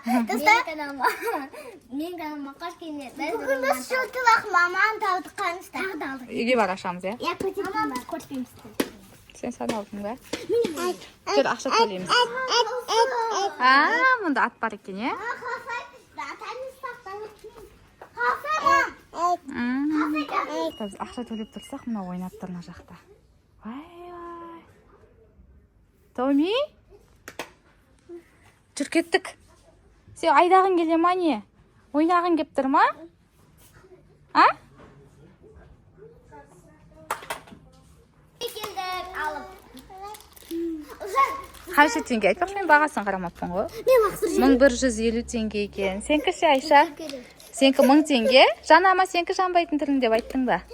Менің каналыма қош келдіңіздер. Бүгін біз шотылақ маман тауды қаныш тағы да алдық. Үйге бар ашамыз, иә? Я көтермеймін, көрсетпейміз. Сен сан алдың ба? Жүр, ақша төлейміз. Мұнда ат бар екен, иә? Біз ақша төлеп тұрсақ, мұна ойнап тұр мына жақта. Вай. Томи? Жүр кеттік. Сен айдағың келе ма не? Ойнағың кеп тұр ма? А? Қанша теңге айтпақшы, мен бағасын қарамаппын ғой. 1150 теңге екен. Сенкі ше, Айша? Сенкі 1000 теңге? Жанама сенкі жанбайтын түрін деп айттың ба?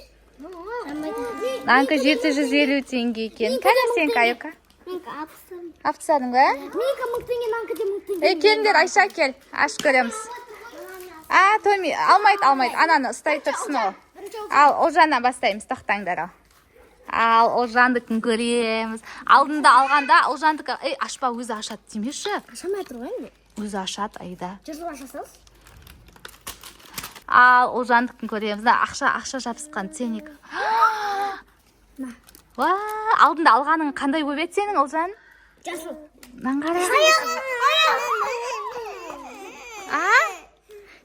Нанкі 750 теңге екен. Кәне сенкі, Айока? Аптысадың ба? Менікі 1000 теңге, нанкі де 1000 теңге. Келдер, Айша кел. Аш көреміз. Томи, алмайды. Ананы ұстай тұрсын ол. Ал, Олжаннан бастаймыз, тоқтаңдар. Ал, Олжандыкын көреміз. Алдында алғанда, Олжандыкі, ашпа, өзі ашады демеші. Ашамай тұрғайын бе? Өзі ашады, айда. Жүріп ашасыз? Ал, Олжандыкын көреміз. Ақша жапсыққан ценник. Алдында алғаның қандай көп еді сенің, Олжан? Жасыл. Наңғара.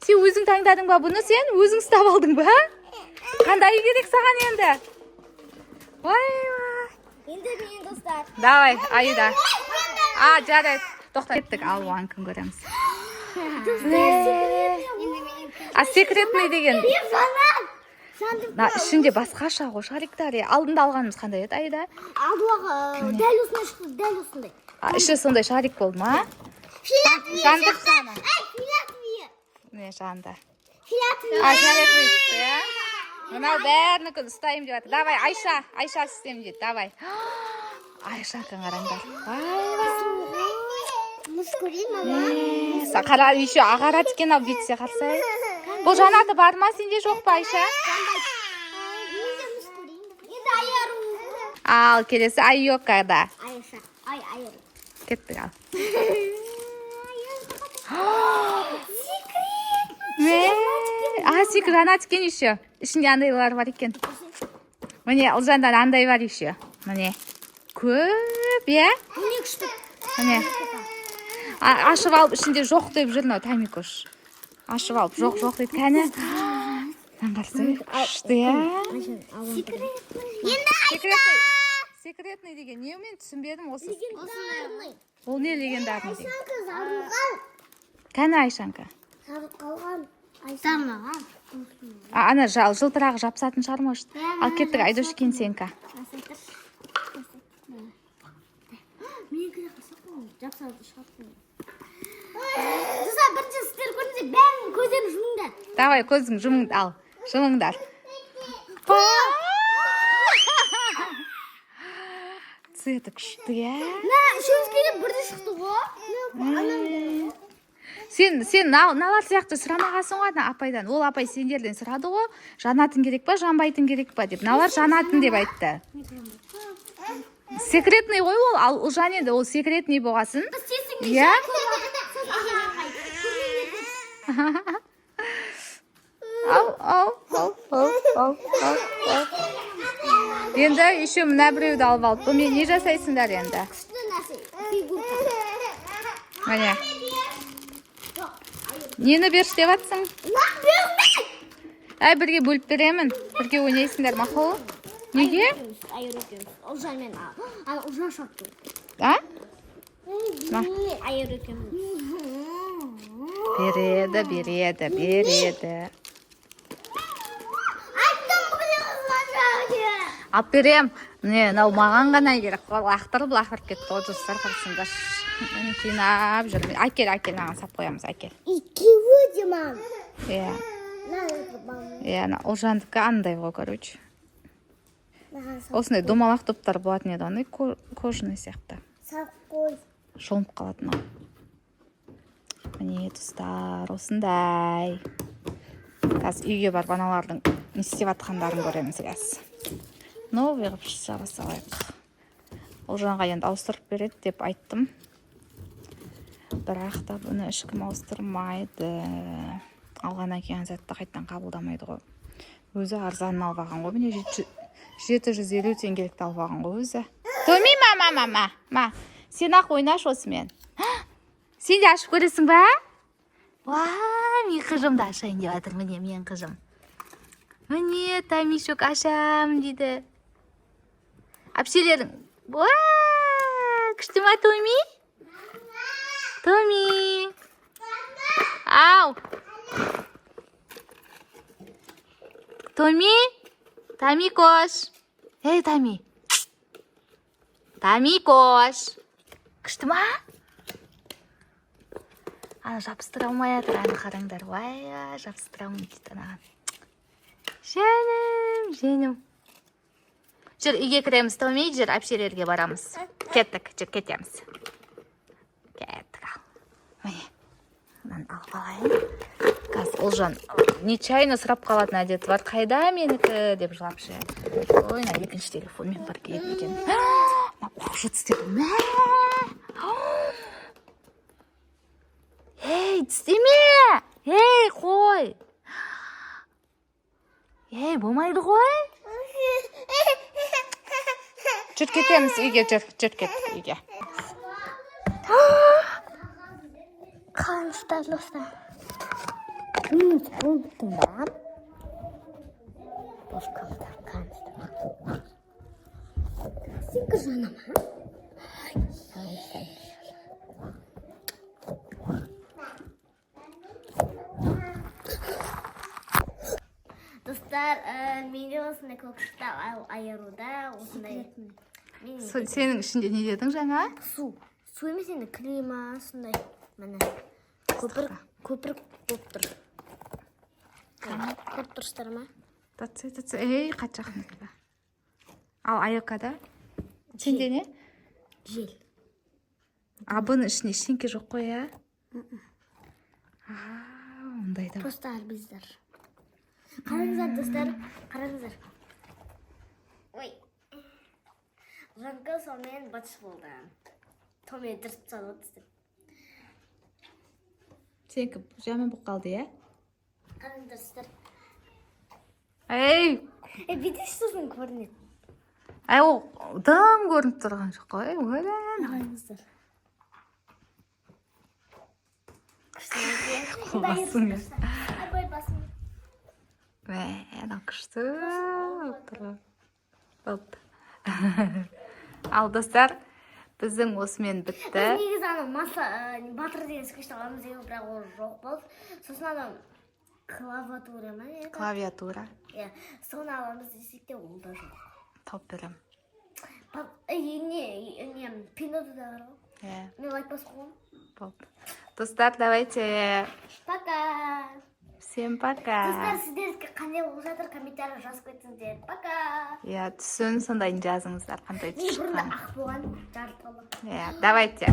Сен өзің таңдадың ба бұны, сен өзің ұстап алдың ба? Қандай керек саған енді? Вай. Енді мен достар. Давай, айда. Жарайды. Тоқта кеттік, ал оған күн көреміз. Секретный деген. Ішінде басқаша ғой шариктар. Алдында алғанымыз қандай еді, айда? Алдуағы дәл осындай шықты, дәл осындай. Іші сондай шарик болды ма? Филатвия. Не жанды? Филатвия. Филатвия, иә? Мынау бәрінікін ұстайым деп жатыр. Давай, Айша істеймін дейді, давай. Айшакын қараңдар. Мұз көрейін, мама. Қара, еще ағарат екен ау бүйтсе қарсай. Бұл жанаты бар ма, сенде жоқ па, Айша? Енді айару. Ал, келесі Айокада. Айша, айару. Кеттік ал. Секрет жанат екен еще. Ішінде андайлар бар екен. Міне, Олжандан андай бар еще. Міне. Көп, е? Міне күшті. Міне. Ашып алып, ішінде жоқ деп жүр, мынау тәмекөш. Ашып алып, жоқ дейді, кәне. Наңғарсы, күшті, е? Секретный деген, не мен түсінбедім осы? Ол не легендарный деген? Кәне Айшанка? Қалған. Айсамаған. Ана жылтырағы жапсатын шармаш. Ал кеттік Айдош екен сенка. Мен күлі қасақ болу, жапсарды шарпын. Жұса бірінші сіздер көрінсе бәрін көздерін жұмыңдар. Давай, көзің жұмыңды ал. Жұмыңдар. Цветі күшті, е? Үшеуіз келіп бірді шықты ғой. Сен налар сияқты сұрамағасың ғой апайдан. Ол апай сендерден сұрады ғой. Жанатын керек па, жанбайтын керек па деп. Налар жанатын деп айтты. Секретный ғой ол, ал Ұлжан енді ол секретный болғасын. Иә? Енді еще мына біреуді алып алып. Бұл мен не жасайсыңдар енді? Міне. Нені беріш деп атсың? Бірге бөліп беремін. Бірге ойнайсыңдар мақұл? Неге? Ұлжан мен Ұлжан шартты. Береді. Алып берем. Мынау маған ғана керек. Лақтырып кетті. Ол жастар қарсыңдар. Жинап жүрмей. Әкел, маған сап қоямыз, әкел. Екеуі де мам. Олжандікі андай ғой, короче. Осындай домалақ топтар болатын еді, ондай кожаный сияқты. Сап қой. Шомып қалатын ол. Міне, тұстар, осындай. Қазір үйге барып аналардың не істеп атқандарын көреміз қазір. Новый қып жасап салайық. Олжанға енді ауыстырып береді деп айттым. бірақ та бұны ешкім ауыстырмайды. Алғаннан кейін затты қайттан қабылдамайды ғой. Өзі арзанын алып алған ғой. Міне 750 теңгелікті алып алған ғой өзі. Томи, ма. Сен ақ ойнаш осымен. Сен де ашып көресің ба? Ва, мен қыжымды ашайын деп жатыр. Міне мен қыжым. Міне Томишок ашам дейді. Әпшелерің. Ва, күшті ма Томи? Томи. Ау. Томи. Томи кош. Ей, Томи. Томи кош. Күшті ма? Ана жабыстыра алмай жатыр, аны қараңдар. Вай, жабыстыра алмай дейді анаған. Женім. Жүр, үйге кіреміз, Томи, жүр, әпшелерге барамыз. Кеттік, жүр, кетеміз. Кеттік ал. Міне, мынаны алып алайын. Қазір Олжан нечайно сұрап қалатын әдеті бар. Қайда менікі деп жылап жүр. Ой, мына екінші телефонмен бар келетін екен. Мына қоқжы тістеді. Ей, тістеме! Ей, қой! Ей, болмайды ғой! Жүр кетеміз үйге, жүр кеттік үйге. Қаныстар, достар. Ұмыттым ба? Бошқалдар, қаныстар. Сен жана ма? Достар, менде осындай көкшікті айыруда, осындай... Сенің ішінде не дедің жаңа? Су. Су емес енді клима, сондай. Мәне. Көпір болып тұр. Көп тұрыстар ма? Татсы. Ей, қатшақын. Ал айықада? Сенде не? Жел. Абының ішіне ештеңке жоқ қой, ә? Ондай да. Просто арбиздар. Қараңыздар, достар. Қараңыздар. Ой. Жаңғы сонымен батыш болды. Томи дұрыс салып өтістіп. Сенікі жаман болып қалды, е? Қараңыздар, достар. Ей! Видиш, сосын көрінеді. Ай, ол дым көрініп тұрған жоқ қой. Өлен. Қараңыздар. Қолбасың, е? Ай, басың. Мән, күшті. Болды. Ал достар, біздің осымен бітті. Негізі ана батыр деген скрипт аламыз деген, бірақ ол жоқ болды. Сосын ана клавиатура ма? Клавиатура. Соны аламыз десек те ол да жоқ. Топперім. Не, пиноты да бар ғой. Мен лайк басып қойғым. Болды. Достар, давайте... Пока! Всем пока! Достар, сіздерге қандай болып жатыр, комментарий жазып кетіңіздер. Пока! Түсін сондайын жазыңыздар, қандай Мен бұрында шыққан. ақ болған жарты болып. Давайте.